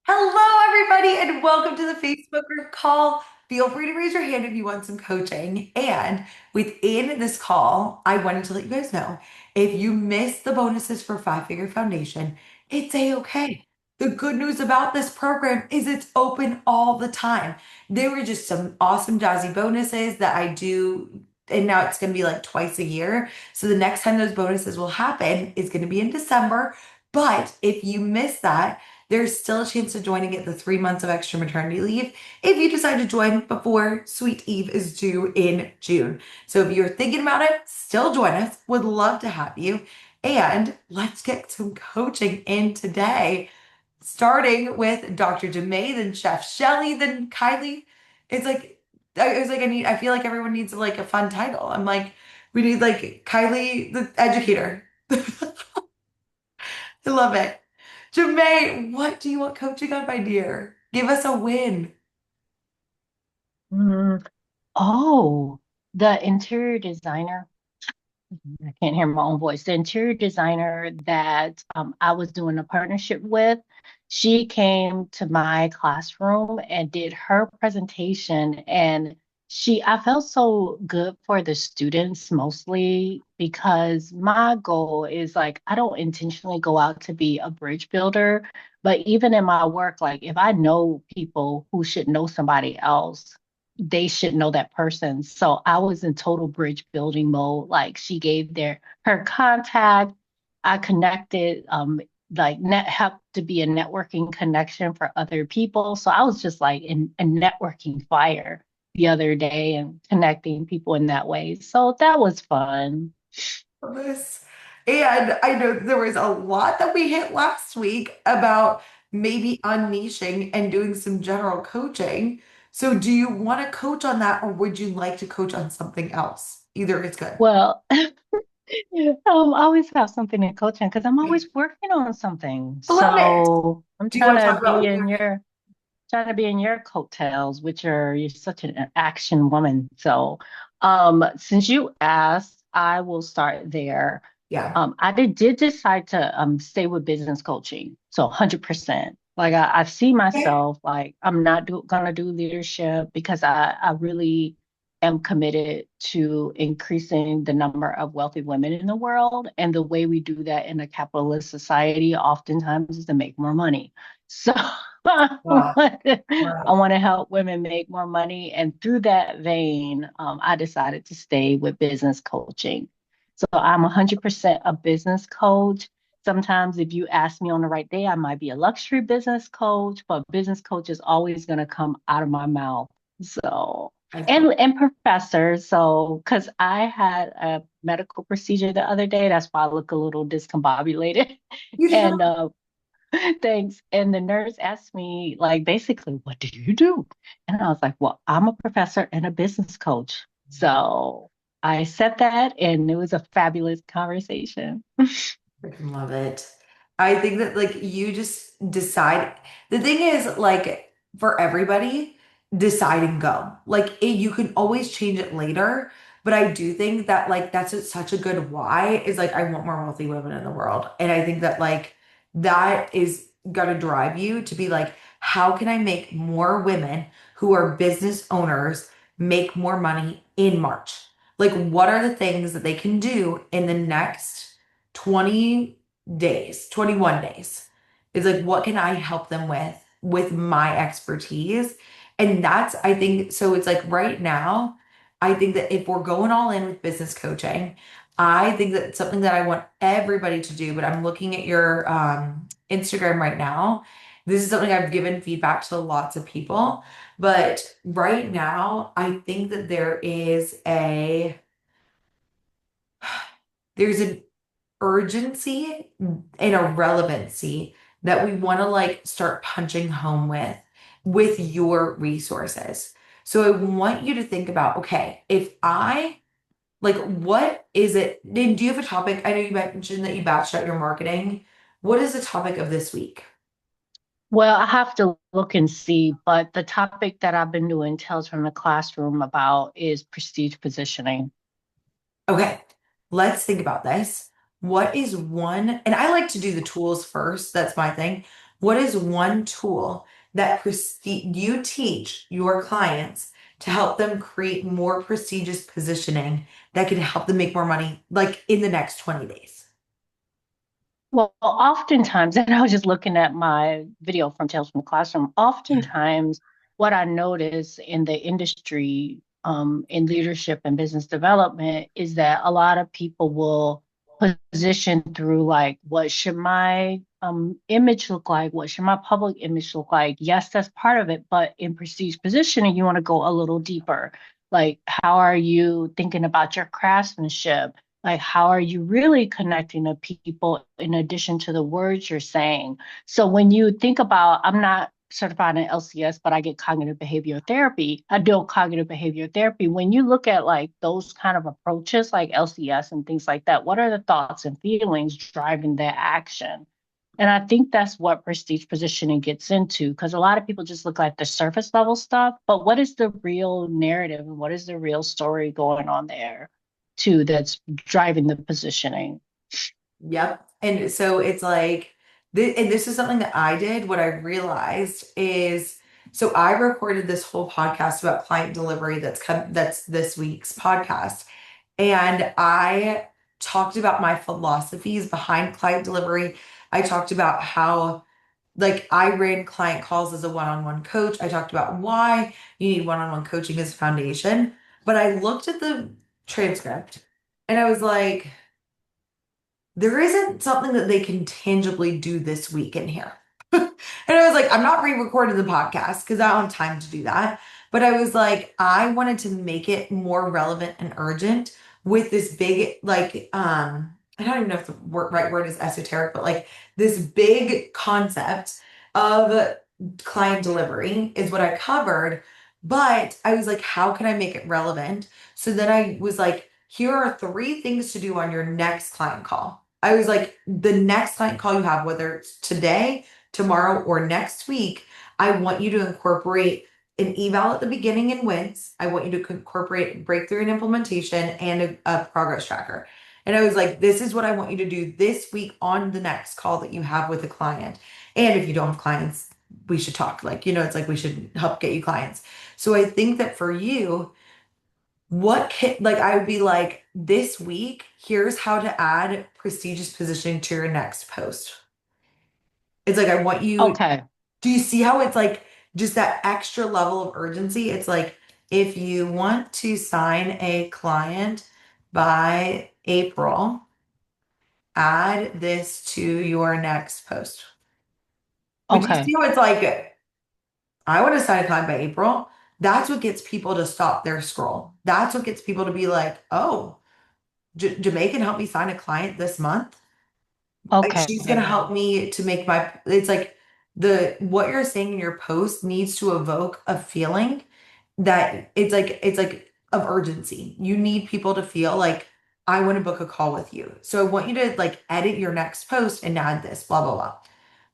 Hello, everybody, and welcome to the Facebook group call. Feel free to raise your hand if you want some coaching. And within this call, I wanted to let you guys know if you missed the bonuses for Five Figure Foundation, it's a-okay. The good news about this program is it's open all the time. There were just some awesome jazzy bonuses that I do, and now it's going to be like twice a year. So the next time those bonuses will happen is going to be in December. But if you miss that, there's still a chance to join and get the 3 months of extra maternity leave if you decide to join before Sweet Eve is due in June. So if you're thinking about it, still join us. Would love to have you. And let's get some coaching in today, starting with Dr. Jemay, then Chef Shelly, then Kylie. It's like, I feel like everyone needs like a fun title. I'm like, we need like Kylie, the educator. I love it. Jermaine, what do you want coaching on, my dear? Give us a win. Mm, oh, the interior designer. I can't hear my own voice. The interior designer that I was doing a partnership with, she came to my classroom and did her presentation. And I felt so good for the students mostly because my goal is like, I don't intentionally go out to be a bridge builder, but even in my work, like if I know people who should know somebody else, they should know that person. So I was in total bridge building mode. Like she gave her contact. I connected, like net helped to be a networking connection for other people. So I was just like in a networking fire the other day and connecting people in that way. So that was fun. This. And I know there was a lot that we hit last week about maybe unniching and doing some general coaching. So do you want to coach on that or would you like to coach on something else? Either is good. Well, I always have something in coaching because I'm always working on something. I love it. So I'm Do you want to trying talk to about be what in your coattails, which are you're such an action woman. So, since you asked, I will start there. yeah. I did decide to stay with business coaching, so 100%. Like I see Okay. myself like I'm not gonna do leadership because I really am committed to increasing the number of wealthy women in the world, and the way we do that in a capitalist society oftentimes is to make more money. So I Wow. want to, I Right. want to help women make more money. And through that vein, I decided to stay with business coaching. So I'm 100% a business coach. Sometimes, if you ask me on the right day, I might be a luxury business coach, but business coach is always going to come out of my mouth. So, I feel and professor. So, because I had a medical procedure the other day, that's why I look a little discombobulated. you should. And thanks. And the nurse asked me, like, basically, what do you do? And I was like, well, I'm a professor and a business coach. So I said that, and it was a fabulous conversation. Freaking love it. I think that like you just decide. The thing is like for everybody, decide and go. You can always change it later, but I do think that like such a good why is like I want more wealthy women in the world. And I think that like that is gonna drive you to be like, how can I make more women who are business owners make more money in March? Like what are the things that they can do in the next 20 days, 21 days. It's like, what can I help them with my expertise? And that's, I think, so it's like right now, I think that if we're going all in with business coaching, I think that it's something that I want everybody to do, but I'm looking at your Instagram right now. This is something I've given feedback to lots of people, but right now, I think that there's an urgency and a relevancy that we want to like start punching home with your resources. So I want you to think about, okay, if I like what is it? And do you have a topic? I know you mentioned that you batched out your marketing. What is the topic of this week? Well, I have to look and see, but the topic that I've been doing Tales from the Classroom about is prestige positioning. Okay, let's think about this. What is one, and I like to do the tools first, that's my thing. what is one tool that you teach your clients to help them create more prestigious positioning that can help them make more money, like in the next 20 days? Well, oftentimes, and I was just looking at my video from Tales from the Classroom, oftentimes what I notice in the industry, in leadership and business development is that a lot of people will position through like, what should my image look like? What should my public image look like? Yes, that's part of it, but in prestige positioning, you want to go a little deeper. Like, how are you thinking about your craftsmanship? Like, how are you really connecting to people in addition to the words you're saying? So when you think about, I'm not certified in LCS, but I get cognitive behavioral therapy. I do cognitive behavioral therapy. When you look at like those kind of approaches, like LCS and things like that, what are the thoughts and feelings driving that action? And I think that's what prestige positioning gets into, because a lot of people just look like the surface level stuff, but what is the real narrative and what is the real story going on there too that's driving the positioning? Yep. And so it's like, and this is something that I did. What I realized is, so I recorded this whole podcast about client delivery that's this week's podcast. And I talked about my philosophies behind client delivery. I talked about how, like, I ran client calls as a one-on-one coach. I talked about why you need one-on-one coaching as a foundation. But I looked at the transcript and I was like, there isn't something that they can tangibly do this week in here. And I was like, I'm not re-recording the podcast because I don't have time to do that. But I was like, I wanted to make it more relevant and urgent with this big, like, I don't even know if the right word is esoteric, but like this big concept of client delivery is what I covered. But I was like, how can I make it relevant? So then I was like, here are three things to do on your next client call. I was like, the next client call you have, whether it's today, tomorrow, or next week, I want you to incorporate an eval at the beginning and wins. I want you to incorporate breakthrough and implementation and a progress tracker. And I was like, this is what I want you to do this week on the next call that you have with a client. And if you don't have clients, we should talk. Like, it's like we should help get you clients. So I think that for you, like I would be like, this week, here's how to add prestigious positioning to your next post. It's like, I want you, Okay. do you see how it's like just that extra level of urgency? It's like, if you want to sign a client by April, add this to your next post. But you see Okay. how it's like, I want to sign a client by April. That's what gets people to stop their scroll. That's what gets people to be like, oh, Jamaican helped me sign a client this month. Like, she's gonna Okay. help me to make it's like what you're saying in your post needs to evoke a feeling that it's like of urgency. You need people to feel like, I want to book a call with you. So I want you to like edit your next post and add this, blah, blah, blah.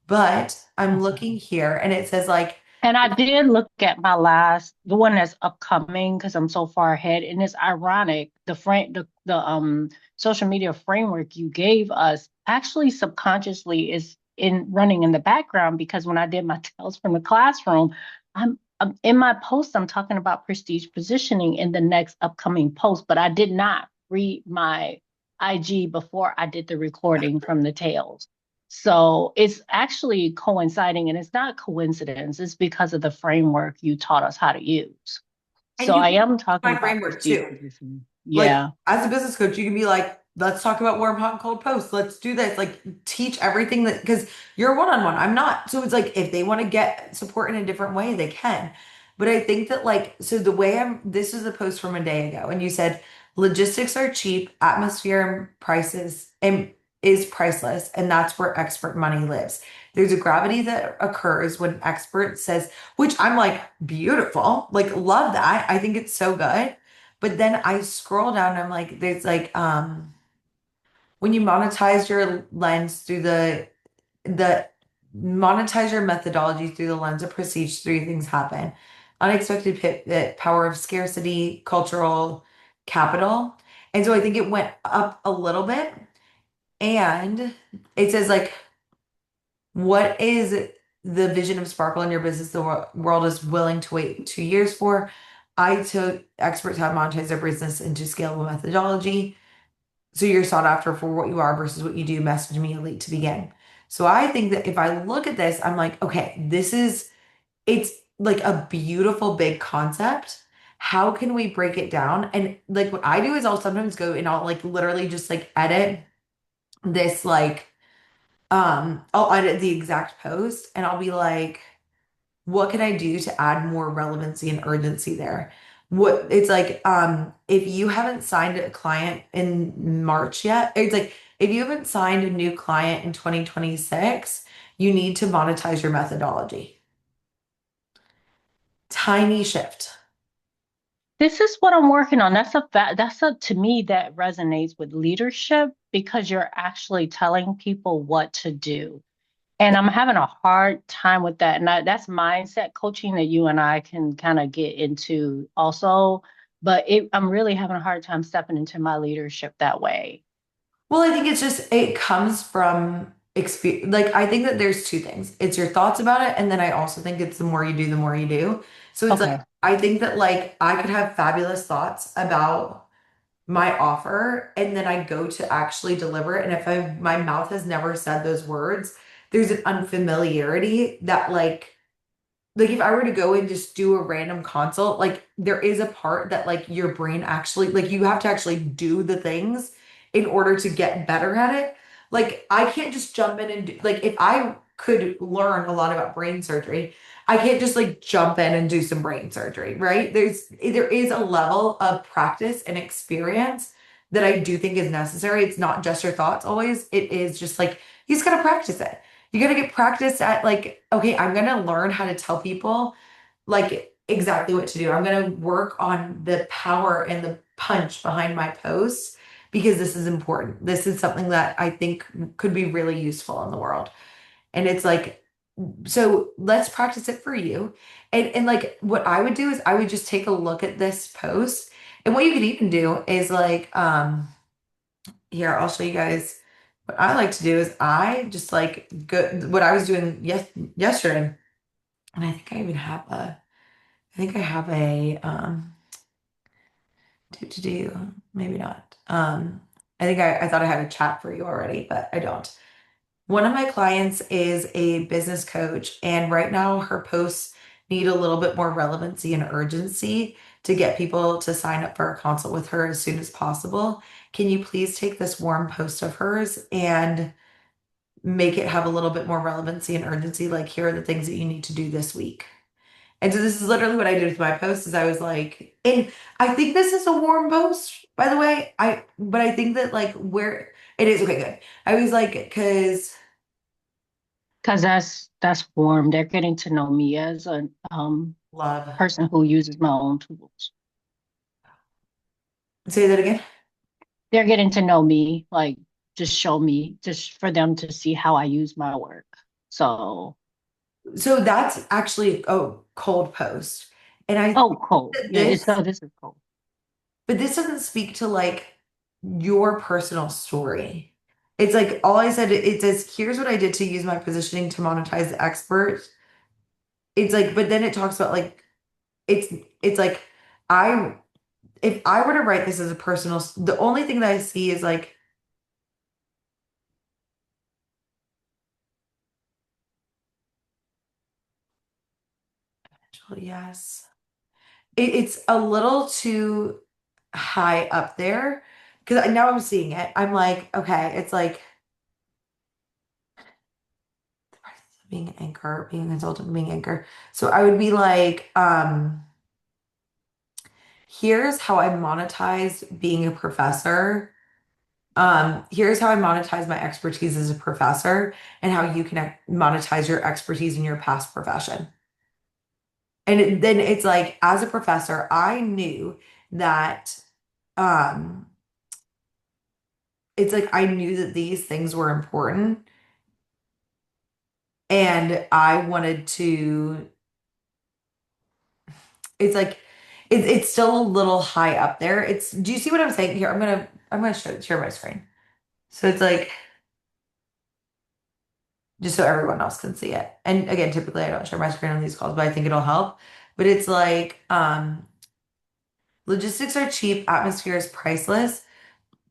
But I'm looking Okay. here and it says like, And I did look at my last, the one that's upcoming, because I'm so far ahead. And it's ironic, the social media framework you gave us actually subconsciously is in running in the background, because when I did my Tales from the Classroom, I'm in my post, I'm talking about prestige positioning in the next upcoming post, but I did not read my IG before I did the recording from the Tales. So it's actually coinciding, and it's not coincidence. It's because of the framework you taught us how to use. and So you I can am use talking my about framework prestige too. positioning. Like, Yeah. as a business coach, you can be like, let's talk about warm, hot, and cold posts. Let's do this. Like, teach everything that, because you're one-on-one. I'm not. So it's like, if they want to get support in a different way, they can. But I think that, like, so the way this is a post from a day ago, and you said, logistics are cheap, atmosphere and prices and is priceless, and that's where expert money lives. There's a gravity that occurs when expert says, which I'm like, beautiful, like, love that. I think it's so good. But then I scroll down and I'm like, there's like, when you monetize your lens through the monetize your methodology through the lens of prestige, three things happen. Unexpected pivot, power of scarcity, cultural capital. And so I think it went up a little bit. And it says like, what is the vision of sparkle in your business the world is willing to wait 2 years for. I took experts how to monetize their business into scalable methodology. So you're sought after for what you are versus what you do. Message me elite to begin. So I think that if I look at this, I'm like, okay, it's like a beautiful big concept. How can we break it down? And like what I do is I'll sometimes go and I'll like literally just like edit this I'll edit the exact post and I'll be like, what can I do to add more relevancy and urgency there? What it's like, if you haven't signed a client in March yet, it's like if you haven't signed a new client in 2026, you need to monetize your methodology. Tiny shift. This is what I'm working on. That's a fact. That's a to me that resonates with leadership because you're actually telling people what to do. And I'm having a hard time with that. And that's mindset coaching that you and I can kind of get into also. But I'm really having a hard time stepping into my leadership that way. Well, I think it's just it comes from experience. Like I think that there's two things. It's your thoughts about it, and then I also think it's the more you do, the more you do. So it's like Okay. I think that like I could have fabulous thoughts about my offer, and then I go to actually deliver it. And if my mouth has never said those words, there's an unfamiliarity that like if I were to go and just do a random consult, like there is a part that like your brain actually like you have to actually do the things in order to get better at it. Like I can't just jump in and do, like if I could learn a lot about brain surgery, I can't just like jump in and do some brain surgery, right? There is a level of practice and experience that I do think is necessary. It's not just your thoughts always. It is just like you just gotta practice it. You gotta get practice at like, okay, I'm gonna learn how to tell people like exactly what to do. I'm gonna work on the power and the punch behind my posts because this is important. This is something that I think could be really useful in the world. And it's like, so let's practice it for you. And like what I would do is I would just take a look at this post. And what you could even do is like, here, I'll show you guys. What I like to do is I just like go what I was doing yesterday, and I think I even have I think I have a to do maybe not. I think I thought I had a chat for you already, but I don't. One of my clients is a business coach, and right now her posts need a little bit more relevancy and urgency to get people to sign up for a consult with her as soon as possible. Can you please take this warm post of hers and make it have a little bit more relevancy and urgency? Like, here are the things that you need to do this week. And so this is literally what I did with my post is I was like, and I think this is a warm post, by the way. But I think that like where it is, okay, good. I was like, because Because that's warm. They're getting to know me as a love. person who uses my own tools. Say that again. They're getting to know me, like just show me, just for them to see how I use my work. So, So that's actually a cold post. And I think oh, cool. that Yeah, this, this is cool. but this doesn't speak to like your personal story. It's like all I said, it says, here's what I did to use my positioning to monetize the expert. It's like, but then it talks about like it's it's like I if I were to write this as a personal, the only thing that I see is like, yes, it's a little too high up there because now I'm seeing it. I'm like, okay, it's like being an anchor, being a consultant, being anchor. So I would be like, here's how I monetize being a professor. Here's how I monetize my expertise as a professor and how you can monetize your expertise in your past profession. And then it's like, as a professor, I knew that, um, it's like I knew that these things were important and I wanted to, it's like, it's still a little high up there. Do you see what I'm saying here? I'm gonna share my screen. So it's like, just so everyone else can see it. And again, typically I don't share my screen on these calls, but I think it'll help. But it's like, logistics are cheap, atmosphere is priceless.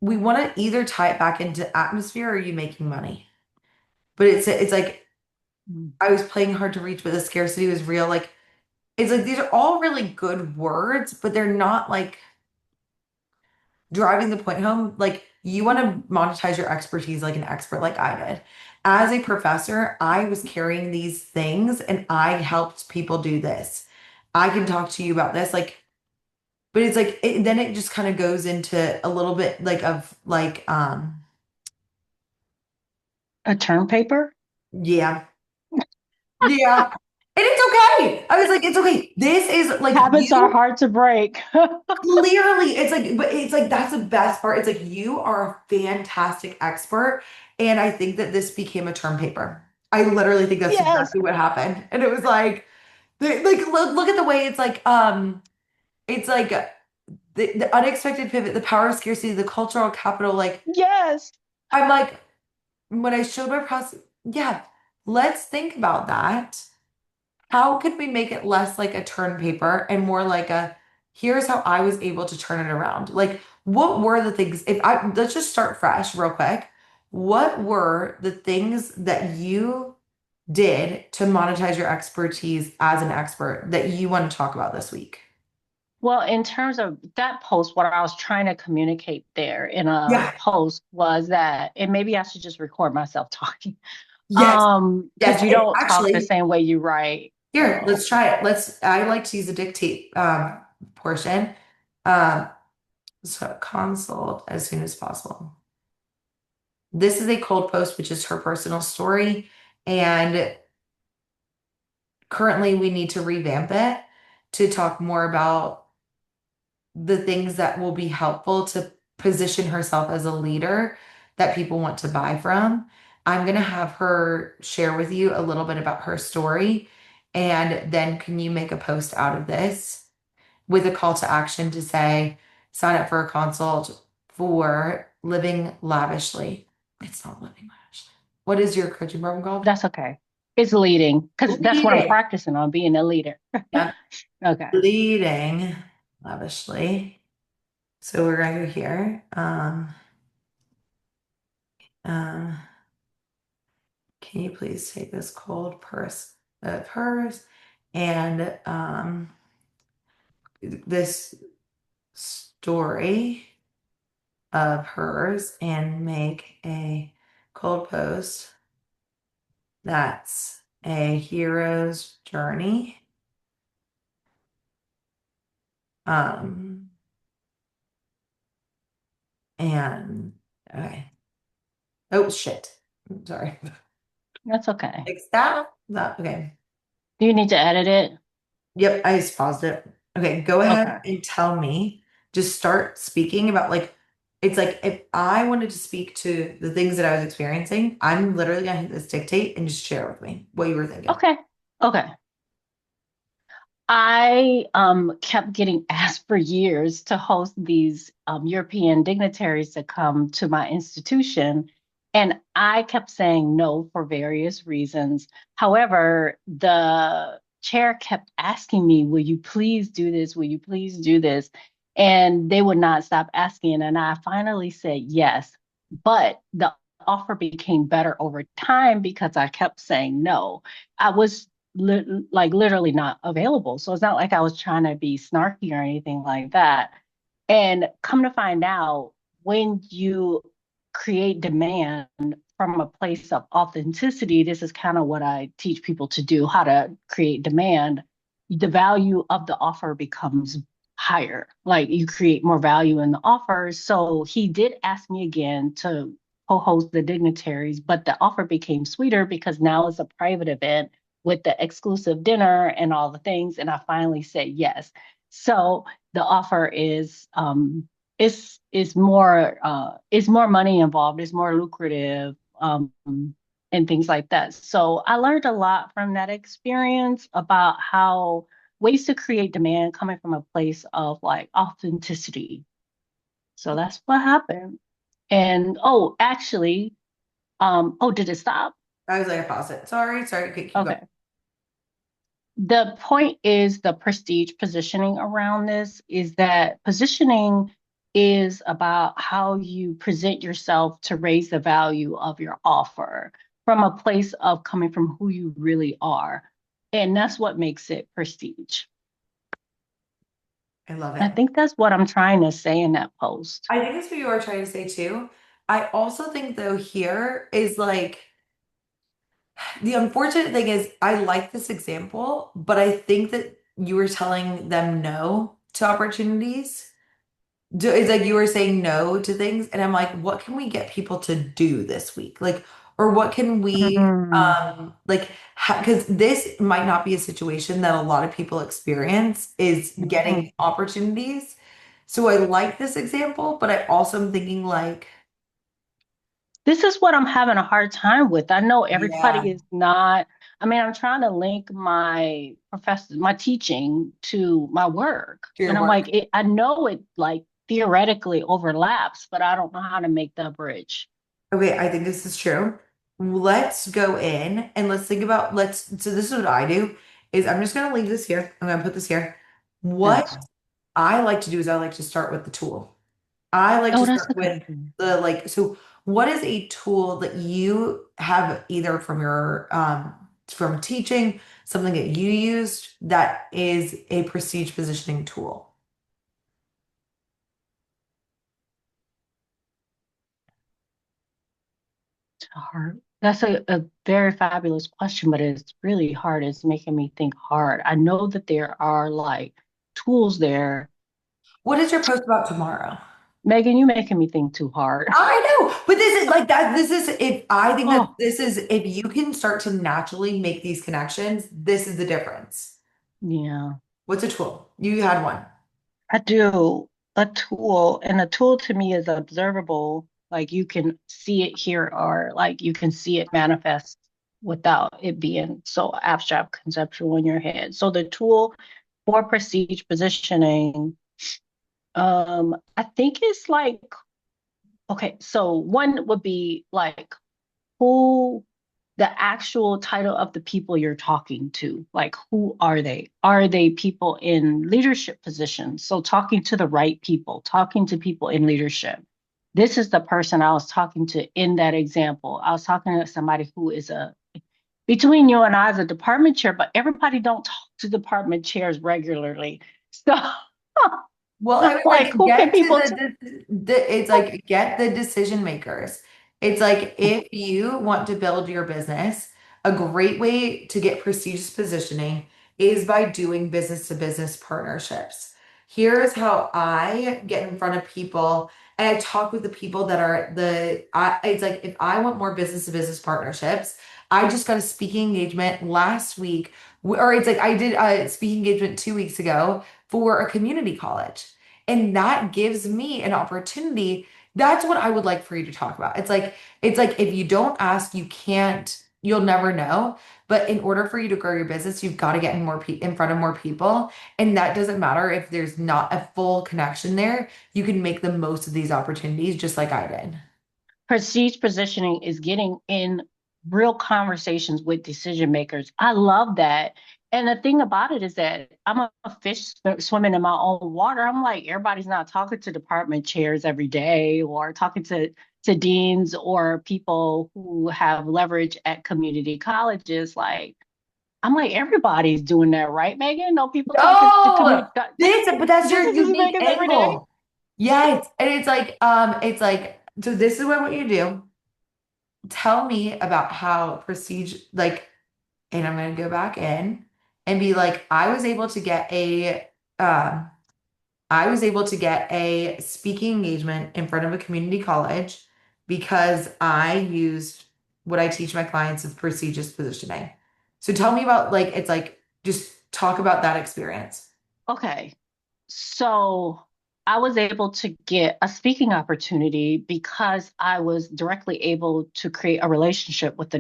We want to either tie it back into atmosphere or are you making money? But it's like Mm. I was playing hard to reach, but the scarcity was real. Like it's like these are all really good words, but they're not like driving the point home. Like you want to monetize your expertise like an expert, like I did. As a professor, I was carrying these things and I helped people do this. I can talk to you about this, like, but it's like then it just kind of goes into a little bit like of like A term paper? yeah. Yeah. And it's okay. I was like, it's okay. This is like Habits are you hard to break. clearly, it's like, but it's like that's the best part. It's like you are a fantastic expert. And I think that this became a term paper. I literally think that's Yes, exactly what happened. And it was like, look at the way it's like the unexpected pivot, the power of scarcity, the cultural capital. Like, yes. I'm like, when I showed my process, yeah, let's think about that. How could we make it less like a turn paper and more like a here's how I was able to turn it around? Like, what were the things, if I let's just start fresh real quick. What were the things that you did to monetize your expertise as an expert that you want to talk about this week? Well, in terms of that post, what I was trying to communicate there in a Yeah. post was that, and maybe I should just record myself talking, Yes. because Yes. you And don't talk the actually, same way you write. here, let's try it. I like to use the dictate portion. Um, so consult as soon as possible. This is a cold post, which is her personal story. And currently, we need to revamp it to talk more about the things that will be helpful to position herself as a leader that people want to buy from. I'm going to have her share with you a little bit about her story. And then, can you make a post out of this with a call to action to say, sign up for a consult for living lavishly? It's not living lavishly. What is your coaching program called? That's okay. It's leading because that's what I'm Leading. practicing on, being a leader. Yep. Okay. Leading lavishly. So we're gonna go here. Um, can you please take this cold purse of hers and this story of hers and make a cold post that's a hero's journey. Um, and okay. Oh shit. I'm sorry. That's okay. Fix that. That okay. Do you need to edit it? Yep, I just paused it. Okay, go ahead Okay. and tell me. Just start speaking about like it's like if I wanted to speak to the things that I was experiencing, I'm literally gonna hit this dictate and just share with me what you were thinking. Okay. Okay. I kept getting asked for years to host these European dignitaries to come to my institution, and I kept saying no for various reasons. However, the chair kept asking me, "Will you please do this? Will you please do this?" And they would not stop asking, and I finally said yes. But the offer became better over time because I kept saying no. I was like literally not available. So it's not like I was trying to be snarky or anything like that. And come to find out, when you create demand from a place of authenticity, this is kind of what I teach people to do, how to create demand. The value of the offer becomes higher. Like you create more value in the offer. So he did ask me again to co-host the dignitaries, but the offer became sweeter because now it's a private event with the exclusive dinner and all the things. And I finally said yes. So the offer is more money involved, is more lucrative, and things like that. So I learned a lot from that experience about how ways to create demand coming from a place of like authenticity. So that's what happened. And oh, actually, oh, did it stop? I was like, I paused it. Sorry, keep going. Okay. The point is the prestige positioning around this is that positioning is about how you present yourself to raise the value of your offer from a place of coming from who you really are. And that's what makes it prestige. I love I it. think that's what I'm trying to say in that post. I think that's what you are trying to say too. I also think though here is like the unfortunate thing is I like this example, but I think that you were telling them no to opportunities. It's like you were saying no to things, and I'm like, what can we get people to do this week? Like, or what can we Mm, like because this might not be a situation that a lot of people experience is mhm. getting opportunities. So I like this example, but I also am thinking like, This is what I'm having a hard time with. I know yeah, everybody is not, I mean, I'm trying to link my teaching to my work. to And your I'm like, work. I know it like theoretically overlaps, but I don't know how to make the bridge. Okay, I think this is true. Let's go in and let's think about so this is what I do is I'm just gonna leave this here. I'm gonna put this here. What Yes. I like to do is I like to start with the tool. I like to Oh, that's start a good with idea. the like, so what is a tool that you have either from your from teaching, something that you used that is a prestige positioning tool? It's hard. That's a very fabulous question, but it's really hard. It's making me think hard. I know that there are like tools there. What is your post about tomorrow? Megan, you making me think too hard. I know, but this is like that. This is if I think that Oh, this is if you can start to naturally make these connections, this is the difference. yeah. What's a tool? You had one. I do a tool, and a tool to me is observable. Like you can see it here, or like you can see it manifest without it being so abstract, conceptual in your head. So the tool for prestige positioning, I think it's like, okay, so one would be like who the actual title of the people you're talking to. Like, who are they? Are they people in leadership positions? So, talking to the right people, talking to people in leadership. This is the person I was talking to in that example. I was talking to somebody who is between you and I is a department chair, but everybody don't talk to department chairs regularly. So, Well, I was like, like, who can get to people? it's like get the decision makers. It's like if you want to build your business, a great way to get prestigious positioning is by doing business to business partnerships. Here's how I get in front of people and I talk with the people that are it's like if I want more business to business partnerships, I just got a speaking engagement last week, or it's like I did a speaking engagement 2 weeks ago for a community college. And that gives me an opportunity. That's what I would like for you to talk about. It's like if you don't ask, you can't, you'll never know. But in order for you to grow your business, you've got to get in front of more people. And that doesn't matter if there's not a full connection there. You can make the most of these opportunities just like I did. Prestige positioning is getting in real conversations with decision makers. I love that. And the thing about it is that I'm a fish swimming in my own water. I'm like, everybody's not talking to department chairs every day or talking to deans or people who have leverage at community colleges. Like, I'm like, everybody's doing that, right, Megan? No people talking to No, community. but that's your Decision unique makers every day. angle. Yes. And it's like, so this is what you do. Tell me about how prestige, like, and I'm going to go back in and be like, um, I was able to get a speaking engagement in front of a community college because I used what I teach my clients of prestigious positioning. So tell me about like, it's like, just talk about that experience. Okay. So I was able to get a speaking opportunity because I was directly able to create a relationship with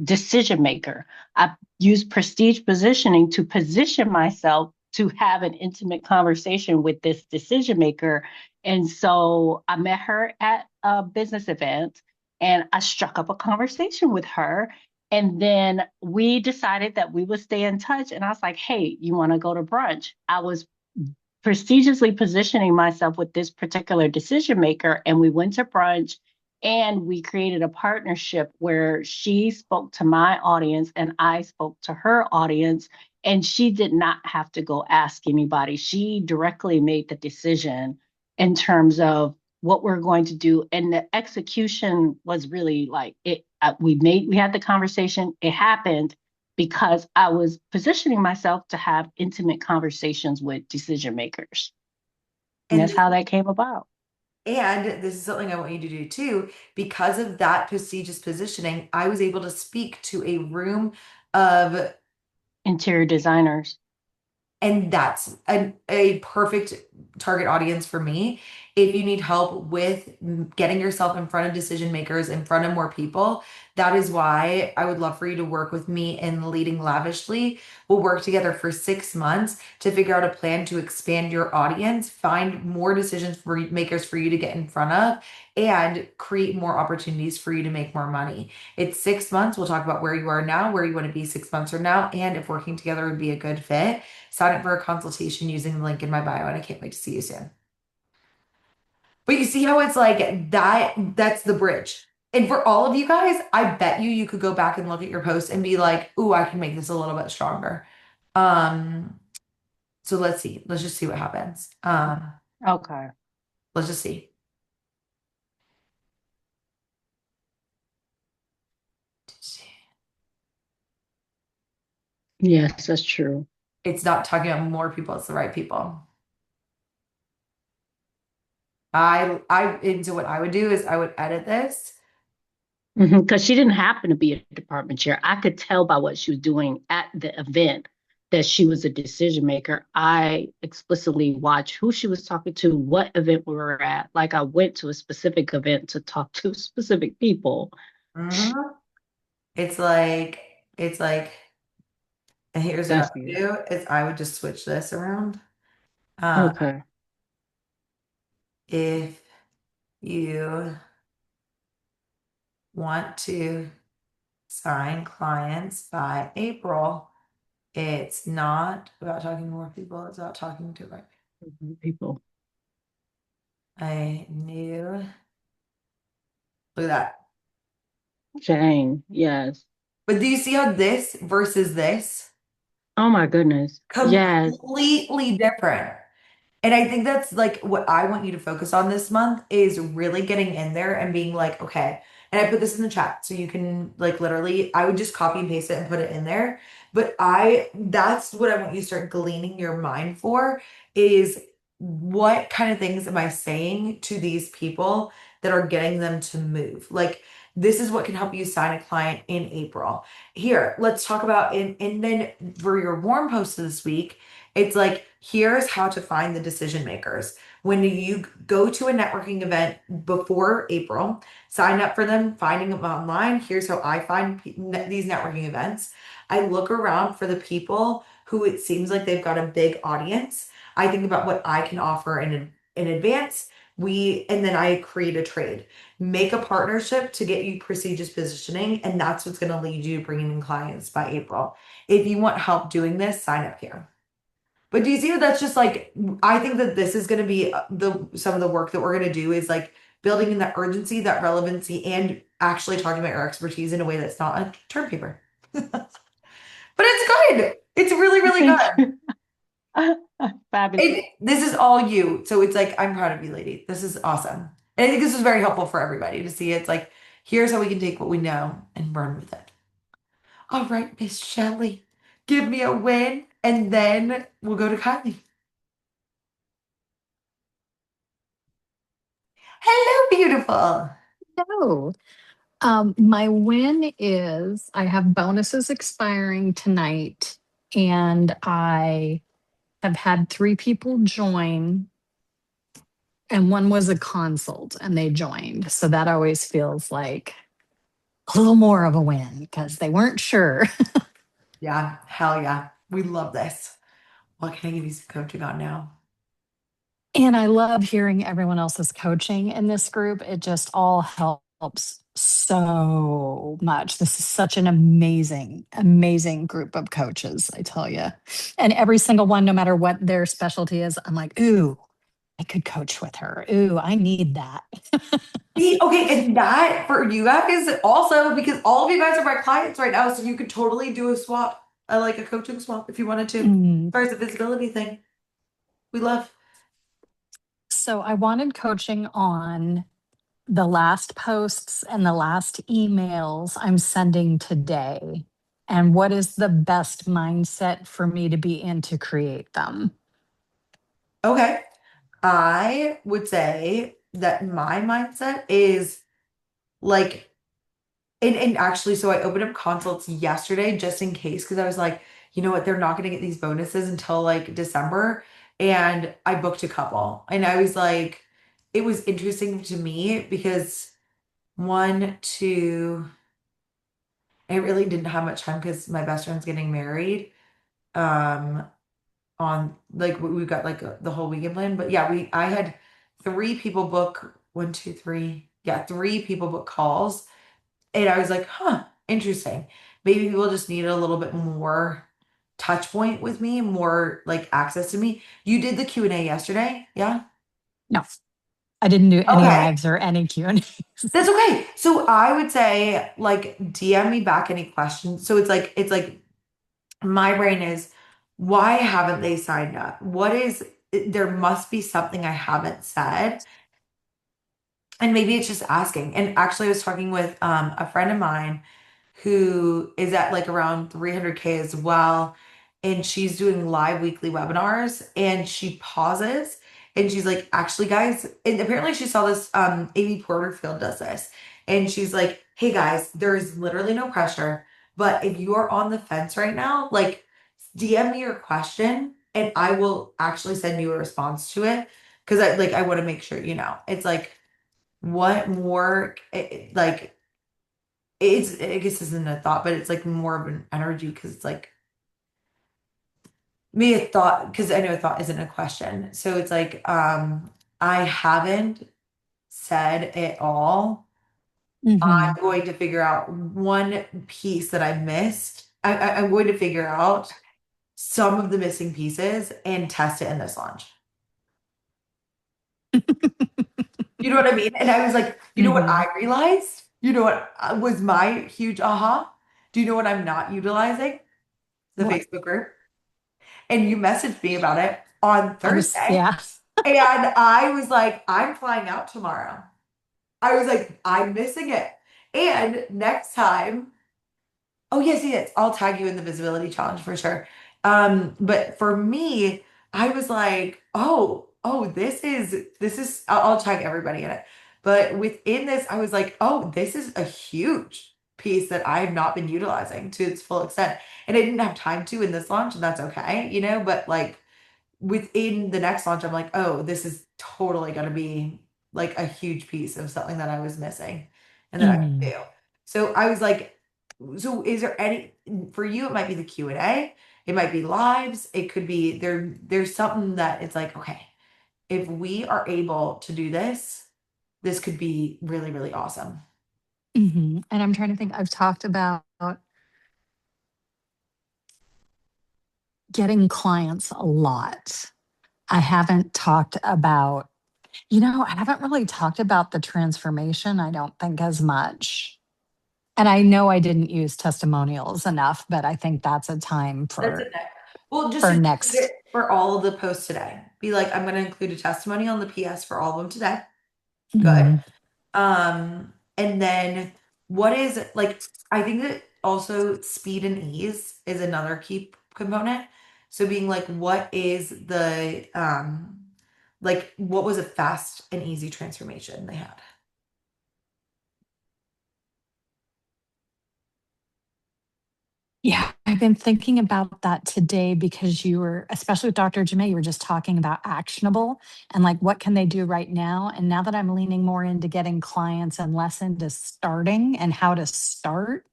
decision maker. I used prestige positioning to position myself to have an intimate conversation with this decision maker. And so I met her at a business event. And I struck up a conversation with her. And then we decided that we would stay in touch. And I was like, hey, you want to go to brunch? I was prestigiously positioning myself with this particular decision maker. And we went to brunch and we created a partnership where she spoke to my audience and I spoke to her audience. And she did not have to go ask anybody. She directly made the decision in terms of what we're going to do. And the execution was really like it. We had the conversation, it happened because I was positioning myself to have intimate conversations with decision makers. And And that's how that came about. this is something I want you to do too. Because of that prestigious positioning, I was able to speak to a room of, Interior designers. and that's a perfect target audience for me. If you need help with getting yourself in front of decision makers, in front of more people, that is why I would love for you to work with me in Leading Lavishly. We'll work together for 6 months to figure out a plan to expand your audience, find more decisions for makers for you to get in front of, and create more opportunities for you to make more money. It's 6 months. We'll talk about where you are now, where you want to be 6 months from now, and if working together would be a good fit. Sign up for a consultation using the link in my bio, and I can't wait to see you soon. But you see how it's like that's the bridge. And for all of you guys, I bet you could go back and look at your post and be like, "Ooh, I can make this a little bit stronger." Um, so let's see. Let's just see what happens. Okay. Let's just see. Yes, that's true. It's not talking about more people, it's the right people. I into what I would do is I would edit this. Because she didn't happen to be a department chair. I could tell by what she was doing at the event that she was a decision maker. I explicitly watched who she was talking to, what event we were at. Like I went to a specific event to talk to specific people. Mhm. It's like it's like, and here's what I That's would beautiful. do is I would just switch this around. Uh, Okay. if you want to sign clients by April, it's not about talking to more people, it's about talking to like People. a new, look at that. Dang. Yes. But do you see how this versus this Oh my goodness. Yes. completely different? And I think that's like what I want you to focus on this month is really getting in there and being like, okay. And I put this in the chat so you can like literally, I would just copy and paste it and put it in there. But that's what I want you to start gleaning your mind for is what kind of things am I saying to these people that are getting them to move? Like, this is what can help you sign a client in April. Here, let's talk about and then for your warm post this week. It's like, here's how to find the decision makers. When you go to a networking event before April, sign up for them, finding them online. Here's how I find these networking events. I look around for the people who it seems like they've got a big audience. I think about what I can offer in advance. And then I create a trade, make a partnership to get you prestigious positioning, and that's what's going to lead you to bringing in clients by April. If you want help doing this, sign up here. But do you see that that's just like, I think that this is going to be some of the work that we're going to do is like building in that urgency, that relevancy, and actually talking about your expertise in a way that's not a term paper. But it's good. It's really, really Thank good. you. Fabulous. This is all you. So it's like, I'm proud of you, lady. This is awesome. And I think this is very helpful for everybody to see. It's like, here's how we can take what we know and run with it. All right, Miss Shelley, give me a win, and then we'll go to Kylie. Hello, beautiful. No. My win is I have bonuses expiring tonight, and I have had 3 people join, and one was a consult, and they joined. So that always feels like a little more of a win because they weren't sure. Yeah, hell yeah. We love this. What can I give you some coaching on now? And I love hearing everyone else's coaching in this group. It just all helps so much. This is such an amazing, amazing group of coaches, I tell you. And every single one, no matter what their specialty is, I'm like, ooh, I could coach with her. Ooh, I need that. See, okay, and that for you guys also because all of you guys are my clients right now, so you could totally do a swap, like a coaching swap if you wanted to, as Mm. far as the visibility thing. We love. So I wanted coaching on the last posts and the last emails I'm sending today. And what is the best mindset for me to be in to create them? Okay. I would say that my mindset is like, and actually, so I opened up consults yesterday just in case, because I was like, you know what, they're not going to get these bonuses until like December. And I booked a couple. And I was like, it was interesting to me because one, two, I really didn't have much time because my best friend's getting married. Um, on like we've got like the whole weekend plan. But yeah, I had three people book one, two, three. Yeah, three people book calls. And I was like, huh, interesting. Maybe people just need a little bit more touch point with me, more like access to me. You did the Q&A yesterday, yeah? No, I didn't do any Okay. lives or any Q&As. That's okay. So I would say like DM me back any questions. So it's like my brain is, why haven't they signed up? What is, there must be something I haven't said. And maybe it's just asking. And actually, I was talking with a friend of mine who is at like around 300K as well. And she's doing live weekly webinars and she pauses and she's like, actually, guys, and apparently she saw this, Amy Porterfield does this. And she's like, hey guys, there is literally no pressure. But if you are on the fence right now, like DM me your question and I will actually send you a response to it. Cause I want to make sure you know. It's like, what more, like, it's, I guess this isn't a thought, but it's like more of an energy because it's like me a thought because I know a thought isn't a question. So it's like I haven't said it all. I'm Mhm. going to figure out one piece that I missed. I'm going to figure out some of the missing pieces and test it in this launch. You know what I mean? And I was like, you know what Mhm. I realized? You know what was my huge aha? Do you know what I'm not utilizing? The What? Facebook group. And you messaged me about it on I was, Thursday. yeah. And I was like, I'm flying out tomorrow. I was like, I'm missing it. And next time, oh yes, yes, I'll tag you in the visibility challenge for sure. But for me, I was like, oh, this is I'll tag everybody in it. But within this, I was like, oh, this is a huge piece that I have not been utilizing to its full extent. And I didn't have time to in this launch, and that's okay, but like within the next launch, I'm like, oh, this is totally gonna be like a huge piece of something that I was missing and that I could Mhm. do. So I was like, so is there any for you, it might be the Q&A, it might be lives, it could be there's something that it's like, okay, if we are able to do this, this could be really, really awesome. Mhm. And I'm trying to think, I've talked about getting clients a lot. I haven't talked about, I haven't really talked about the transformation, I don't think as much. And I know I didn't use testimonials enough, but I think that's a time That's it. for Well, just for include next. it for all of the posts today. Be like, I'm going to include a testimony on the PS for all of them today. Good. Mhm. And then what is like, I think that also speed and ease is another key component. So being like, what is the like what was a fast and easy transformation they had? Yeah, I've been thinking about that today because you were, especially with Dr. Jemay, you were just talking about actionable and like what can they do right now. And now that I'm leaning more into getting clients and less into starting and how to start,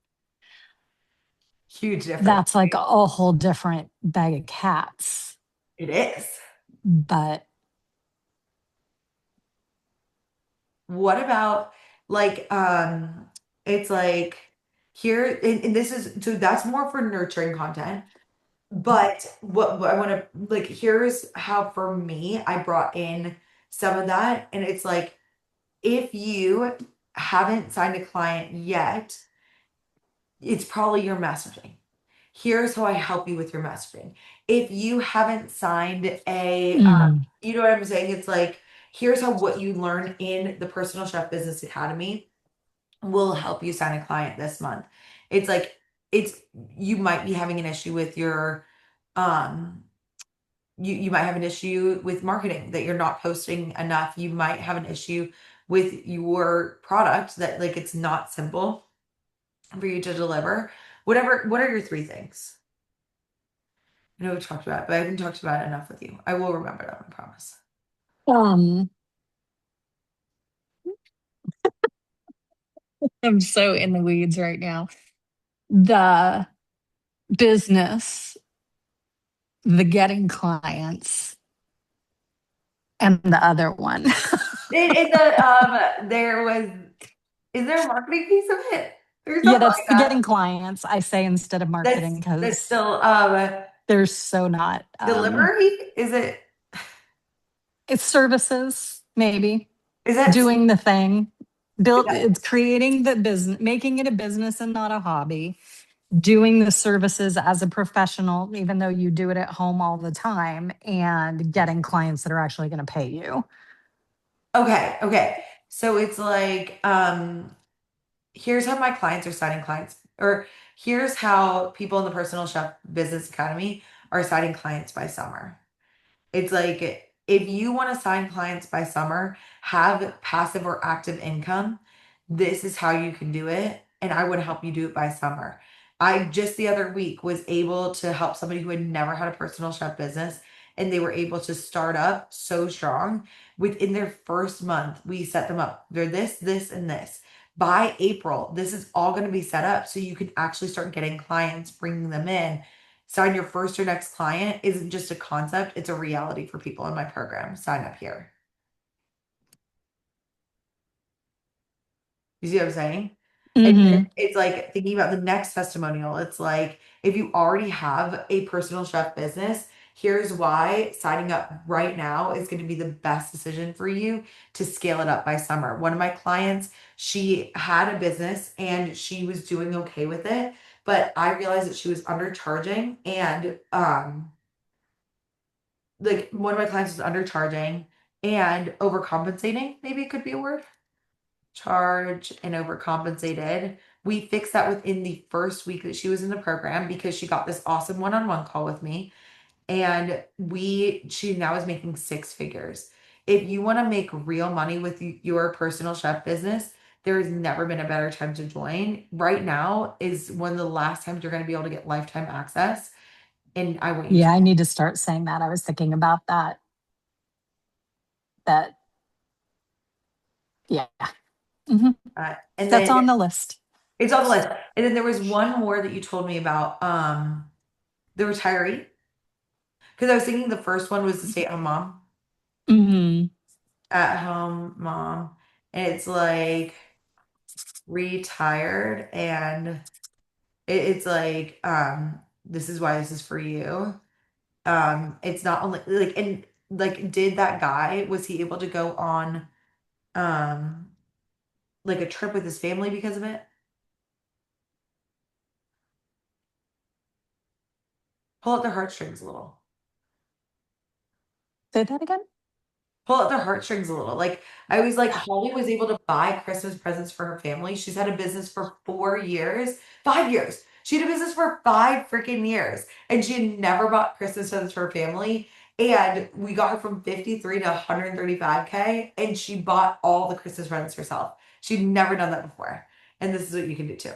Huge difference. that's like a whole different bag of cats. It is. But What about like It's like here, and this is so that's more for nurturing content. But what I want to like, here's how for me, I brought in some of that, and it's like if you haven't signed a client yet, it's probably your messaging. Here's how I help you with your messaging. If you haven't signed a, Mm. you know what I'm saying? It's like, here's how what you learn in the Personal Chef Business Academy will help you sign a client this month. It's like, it's, you might be having an issue with your, um, you might have an issue with marketing that you're not posting enough. You might have an issue with your product that like it's not simple for you to deliver. Whatever, what are your three things? I know we talked about it, but I haven't talked about it enough with you. I will remember that, I promise. Um, I'm so in the weeds right now. The business, the getting clients, and the other one. There was, is there a marketing piece of it? There's Yeah, something that's like the that. getting clients. I say instead of marketing That's because still they're so not. delivery. It's services, maybe Is that doing the thing. is Build that it's creating the business, making it a business and not a hobby. Doing the services as a professional, even though you do it at home all the time, and getting clients that are actually going to pay you. okay? Okay, so it's like here's how my clients are signing clients, or here's how people in the Personal Chef Business Academy are signing clients by summer. It's like if you want to sign clients by summer, have passive or active income, this is how you can do it. And I would help you do it by summer. I just the other week was able to help somebody who had never had a personal chef business and they were able to start up so strong. Within their first month, we set them up. They're this, this, and this. By April, this is all going to be set up so you can actually start getting clients, bringing them in. Sign your first or next client isn't just a concept, it's a reality for people in my program. Sign up here. You see what I'm saying? And then Hmm. it's like thinking about the next testimonial. It's like if you already have a personal chef business, here's why signing up right now is going to be the best decision for you to scale it up by summer. One of my clients, she had a business and she was doing okay with it, but I realized that she was undercharging and like one of my clients was undercharging and overcompensating, maybe it could be a word. Charge and overcompensated. We fixed that within the first week that she was in the program because she got this awesome one-on-one call with me. And she now is making six figures. If you want to make real money with your personal chef business, there has never been a better time to join. Right now is one of the last times you're going to be able to get lifetime access. And I want you to, Yeah, I need to start saying that. I was thinking about that. That, yeah. Hmm. and That's then on the list. it's on the list. And then there was one more that you told me about, the retiree. Because I was thinking the first one was the stay-at-home mom, Hmm. at-home mom, and it's like retired, and it's like, this is why this is for you. It's not only like, and like, did that guy was he able to go on, um, like a trip with his family because of it? Pull at their heartstrings a little. Say that again. Pull at their heartstrings a little. Like I was like, Holly was able to buy Christmas presents for her family. She's had a business for 4 years, 5 years. She had a business for 5 freaking years, and she had never bought Christmas presents for her family. And we got her from 53 to 135K, and she bought all the Christmas presents herself. She'd never done that before. And this is what you can do too.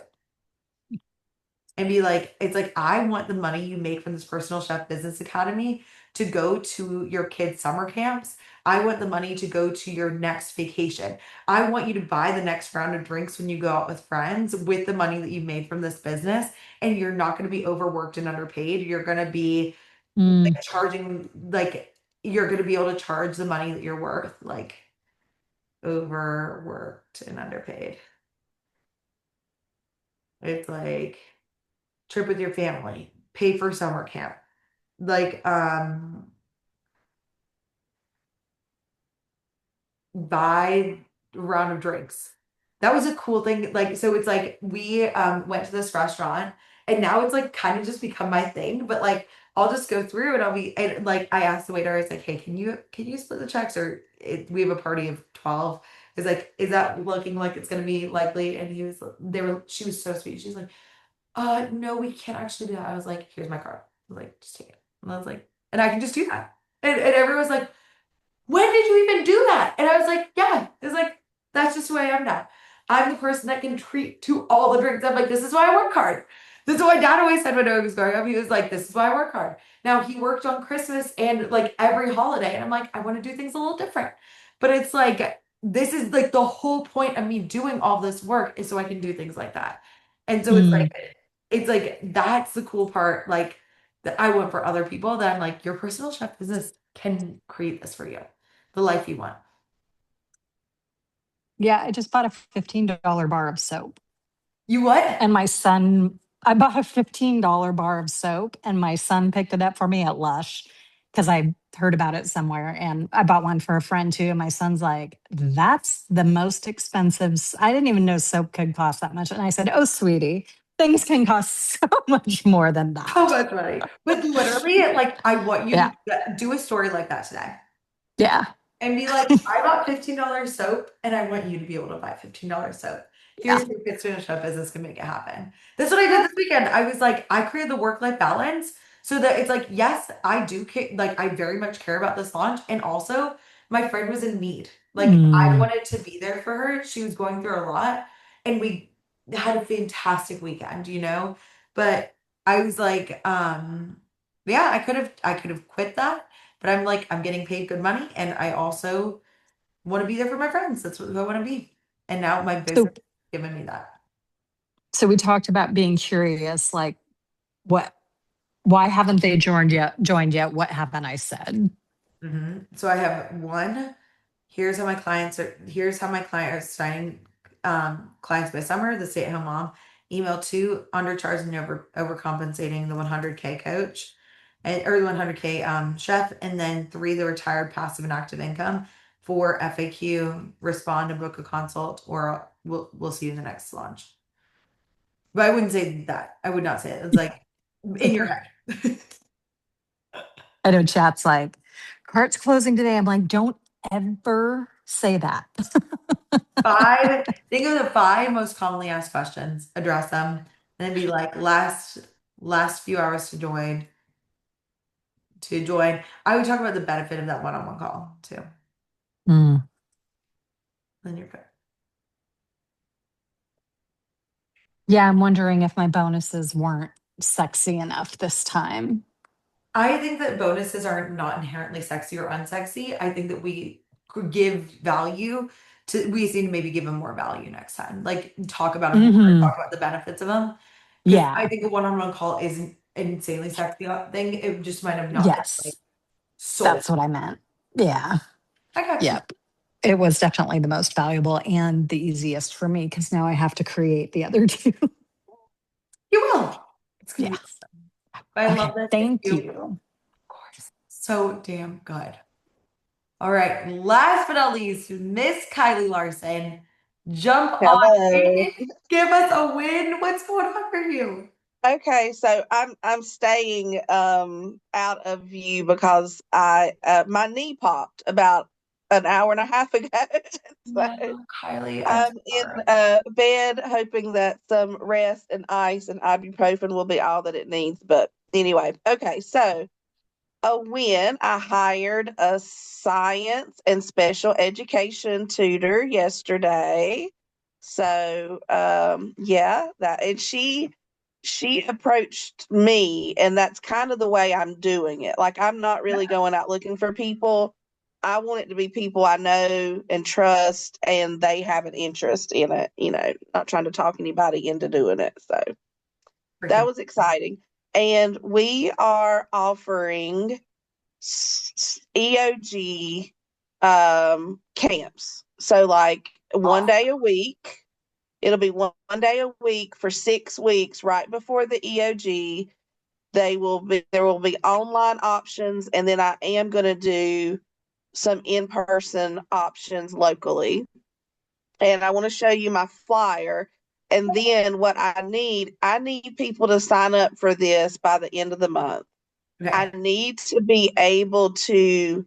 And be like, it's like, I want the money you make from this personal chef business academy to go to your kids' summer camps. I want the money to go to your next vacation. I want you to buy the next round of drinks when you go out with friends with the money that you made from this business. And you're not going to be overworked and underpaid. You're going to be Mm. charging, like, you're going to be able to charge the money that you're worth, like, overworked and underpaid. It's like trip with your family, pay for summer camp. Like buy a round of drinks. That was a cool thing. Like, so it's like we went to this restaurant and now it's like kind of just become my thing. But like I'll just go through and I'll be and like I asked the waiter, I was like, hey, can you split the checks or we have a party of 12. Is like, is that looking like it's gonna be likely? And she was so sweet. She's like, no, we can't actually do that. I was like, here's my card. I was like, just take it. And I was like, and I can just do that. And everyone was like, when did you even do that? And I was like, yeah. It's like, that's just who I am now. I'm the person that can treat to all the drinks. I'm like, this is why I work hard. This is what my dad always said when I was growing up. He was like, this is why I work hard. Now he worked on Christmas and like every holiday. And I'm like, I want to do things a little different. But it's like, this is like the whole point of me doing all this work is so I can do things like that. And so Mm. it's like, that's the cool part. Like that I want for other people that I'm like, your personal chef business can create this for you the life you want. Yeah, I just bought a $15 bar of soap. You what? And I bought a $15 bar of soap, and my son picked it up for me at Lush because I heard about it somewhere. And I bought one for a friend too. And my son's like, that's the most expensive. I didn't even know soap could cost that much. And I said, oh, sweetie, things can cost so much more than So that. much money. But literally, like, I want you Yeah. to do a story like that today Yeah. and be like, I bought $15 soap and I want you to be able to buy $15 soap. Yeah. Here's your kids doing a show business can make it happen. That's what I did this weekend. I was like, I created the work-life balance so that it's like, yes, I do care, like I very much care about this launch. And also my friend was in need. Like I Mm. wanted to be there for her. She was going through a lot and we had a fantastic weekend, But I was like, yeah, I could have quit that, but I'm like, I'm getting paid good money and I also want to be there for my friends. That's what I want to be. And now my So, business is giving me that. so we talked about being curious, like what, why haven't they joined yet? What haven't I said? So I have one. Here's how my client is signing clients by summer, the stay-at-home mom. Email two, undercharging overcompensating the 100K coach or the 100K chef, and then three, the retired passive and active income. For FAQ, respond and book a consult, or we'll see you in the next launch. But I wouldn't say that. I would not say it. It's like in your head. I know chat's like, cart's closing today. I'm like, don't ever say that. Think of the five most commonly asked questions, address them, and then be like, last few hours to join. I would talk about the benefit of that one-on-one call too. Mm. Then you're good. Yeah, I'm wondering if my bonuses weren't sexy enough this time. I think that bonuses are not inherently sexy or unsexy. I think that we could give value we just need to maybe give them more value next time. Like talk about them more, Hmm. talk about the benefits of them. Because I Yeah. think a one-on-one call is an insanely sexy thing. It just might have not been like Yes. sold. That's what I meant. Yeah. I got you. Yep. It was definitely the most valuable and the easiest for me because now I have to create the other two. You will. It's gonna Yeah. be awesome. But I Okay. love this. Thank Thank you. Of you. course. So damn good. All right. Last but not least, Miss Kylie Larson. Jump on Hello. in. Give us a win. What's going on for you? Okay, so I'm staying out of view because I my knee popped about an hour and a half ago. So No, Kylie, I'm I'm in sorry. bed hoping that some rest and ice and ibuprofen will be all that it needs. But anyway, okay, so a win. I hired a science and special education tutor yesterday. So yeah, that and she approached me and that's kind of the way I'm doing it. Like I'm not really going out looking for people. I want it to be people I know and trust and they have an interest in it, not trying to talk anybody into doing it. So that Freaking was exciting. And we are offering EOG camps. So like one awesome. day a week It'll be one day a week for 6 weeks right before the EOG. There will be online options, and then I am going to do some in-person options locally. And I want to show you my flyer. And then what I need people to sign up for this by the end of the month. I Okay. need to be able to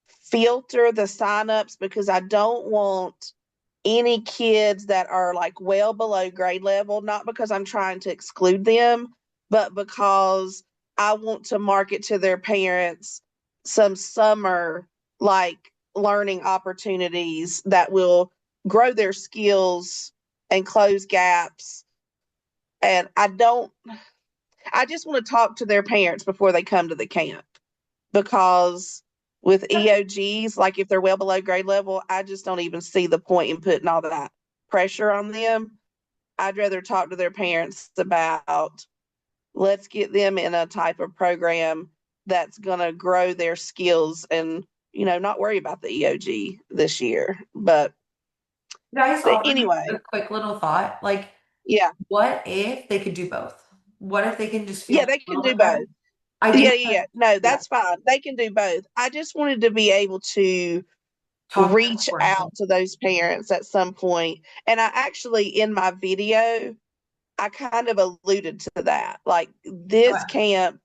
filter the signups because I don't want any kids that are like well below grade level, not because I'm trying to exclude them, but because I want to market to their parents some summer like learning opportunities that will grow their skills and close gaps. And I just want to talk to their parents before they come to the camp because with EOGs, like if they're well below grade level, I just don't even see the point in putting all that pressure on them. I'd rather talk to their parents about let's get them in a type of program that's going to grow their skills and, not worry about the EOG this year. Can I just But offer you anyway, a quick little thought? Like, yeah, what if they could do both? What if they can just feel yeah, a they can little do bit both. better? I Yeah, think yeah, that, yeah. No, yeah, that's fine. They can do both. I just wanted to be able to talk to them reach beforehand. out to those parents at some point. And I actually, in my video, I kind of alluded to that. Like Okay. this camp,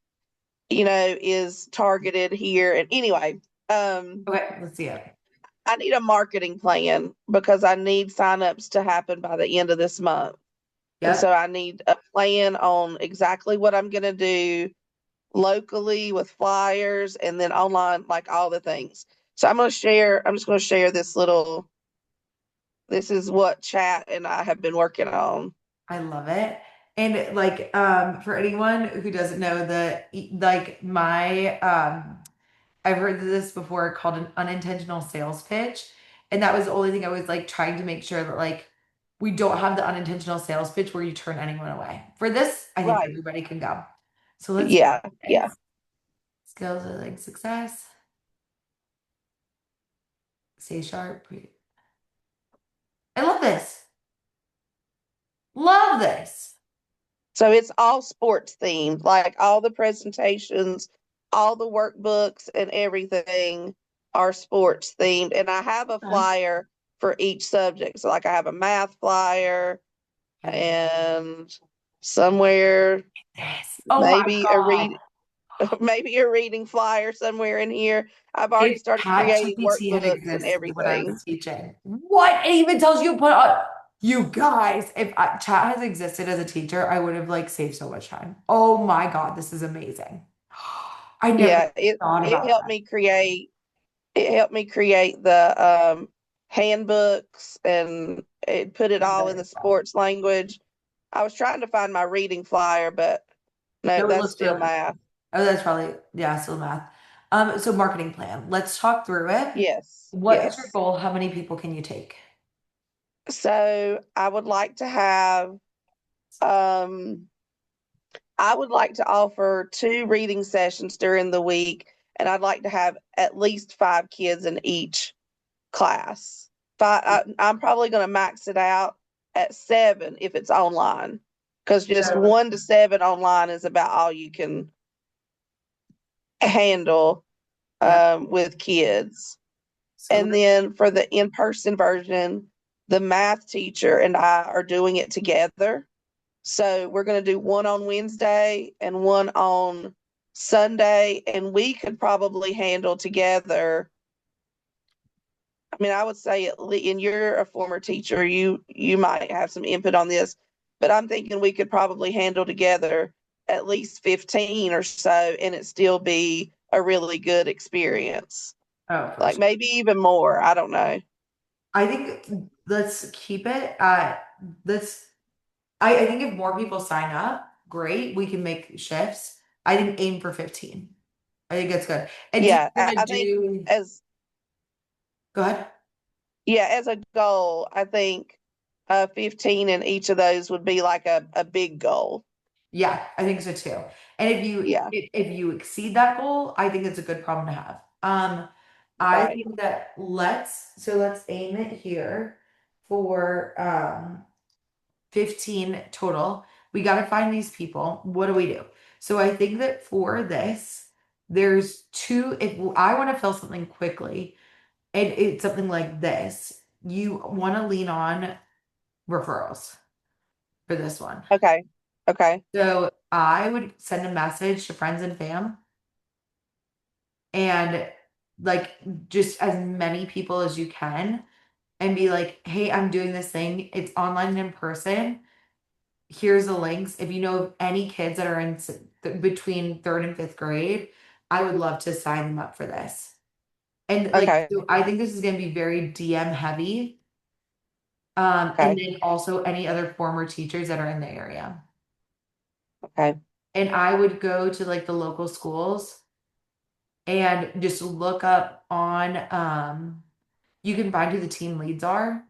is targeted here. And anyway, Okay, let's see it. I need a marketing plan because I need signups to happen by the end of this month. And so Yep. I need a plan on exactly what I'm going to do locally with flyers and then online, like all the things. So I'm just going to share this is what chat and I have been working on. I love it. And like for anyone who doesn't know like my I've heard this before called an unintentional sales pitch. And that was the only thing I was like trying to make sure that like we don't have the unintentional sales pitch where you turn anyone away. For this, I think Right. everybody can go. So let's do Yeah. Yeah. this. Skills are like success, stay sharp. I love this. Love this. So it's all sports themed, like all the presentations, all the workbooks and everything are sports themed. And I have a Okay. flyer for each subject. So like I have a math flyer Okay. and somewhere This. Oh my maybe a God. read maybe a reading flyer somewhere in here. I've already If started creating ChatGPT had workbooks and existed when I everything. was teaching, what? It even tells you to put on. You guys, if chat has existed as a teacher, I would have like saved so much time. Oh my God, this is amazing. I never Yeah, it thought it about helped that. me create it helped me create the handbooks and it put it all in the sports language. I was trying to find my reading flyer, but no, No, it that's looks still really. math. Oh, that's probably, yeah, still math. So marketing plan. Let's talk through it. Yes, What is your yes. goal? How many people can you take? So um I would like to offer 2 reading sessions during the week, and I'd like to have at least 5 kids in each class. I'm probably going to max it out at 7 if it's online, because just So, 1 to 7 online is about all you can handle yeah. with kids. So And then for the in-person version, the math teacher and I are doing it together. So we're going to do one on Wednesday and one on Sunday, and we could probably handle together. I mean, I would say and you're a former teacher, you might have some input on this, but I'm thinking we could probably handle together at least 15 or so, and it still be a really good experience. oh, for Like sure. maybe even more. I don't know. I think let's keep it at let's I think if more people sign up, great, we can make shifts. I think aim for 15. I think that's good. And do Yeah, you want to I think do as go ahead? yeah, as a goal, I think 15 in each of those would be like a big goal. Yeah, I think so too. And Yeah, if you exceed that goal, I think it's a good problem to have. I right. think that let's aim it here for 15 total. We got to find these people. What do we do? So I think that for this, there's two. If I want to fill something quickly, and it's something like this, you want to lean on referrals for this one. Okay. Okay. So I would send a message to friends and fam and like just as many people as you can and be like, hey, I'm doing this thing. It's online and in person. Here's the links. If you know of any kids that are in between third and fifth grade, I would love to sign them up for this. And like, Okay. so I think this is going to be very DM heavy. And Okay. then also any other former teachers that are in the area. Okay. And I would go to like the local schools and just look up on you can find who the team leads are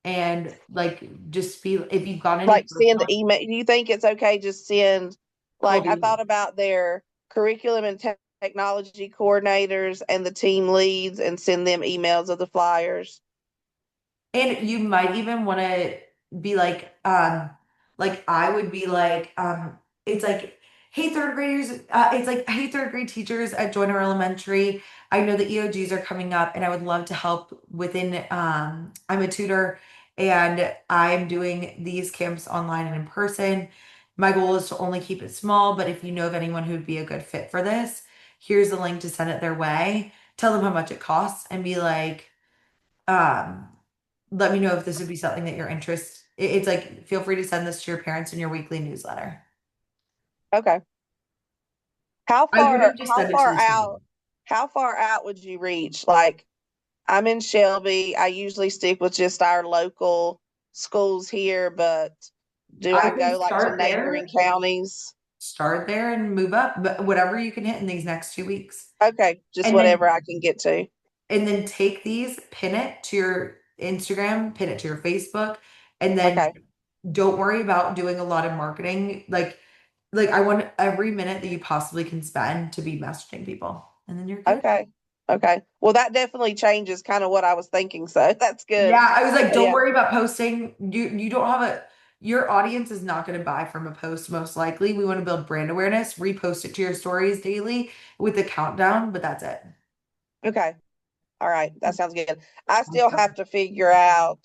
and like just be if you've got any Like send personal email. Do you think it's okay just send, call like I me. thought about their curriculum and technology coordinators and the team leads and send them emails of the flyers? And you might even want to be like I would be like, it's like, hey third graders, it's like, hey third grade teachers at Joyner Elementary. I know the EOGs are coming up and I would love to help within I'm a tutor and I'm doing these camps online and in person. My goal is to only keep it small, but if you know of anyone who would be a good fit for this, here's the link to send it their way. Tell them how much it costs and be like, um, let me know if this would be something that you're interested. It's like feel free to send this to your parents in your weekly newsletter. Okay. How I far wouldn't just how send it to far the school. out how far out would you reach? Like I'm in Shelby. I usually stick with just our local schools here, but do I I can go like to start neighboring there, counties? and move up, but whatever you can hit in these next 2 weeks. Okay, just And whatever then I can get to. take these, pin it to your Instagram, pin it to your Facebook, and then Okay. don't worry about doing a lot of marketing. Like I want every minute that you possibly can spend to be messaging people. And then you're good. Okay. Okay. Well, that definitely changes kind of what I was thinking. So that's good. Yeah, I was like, don't Yeah. worry about posting. You don't have a your audience is not going to buy from a post most likely. We want to build brand awareness, repost it to your stories daily with the countdown, but that's it. Okay. All right. That sounds good. I still Awesome. have to figure out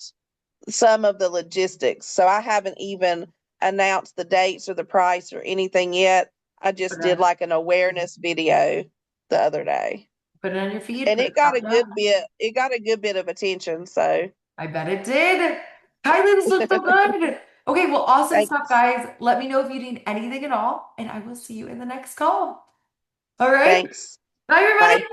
some of the logistics. So I haven't even announced the dates or the price or anything yet. I just did Okay. like an awareness video the other day. Put it on your feed, And put a countdown. it got a good bit of attention. So I bet it did. Kylie, this looks so good. Okay, well, awesome stuff, thanks. guys. Let me know if you need anything at all, and I will see you in the next call. All right. Thanks. Bye, Bye. everybody.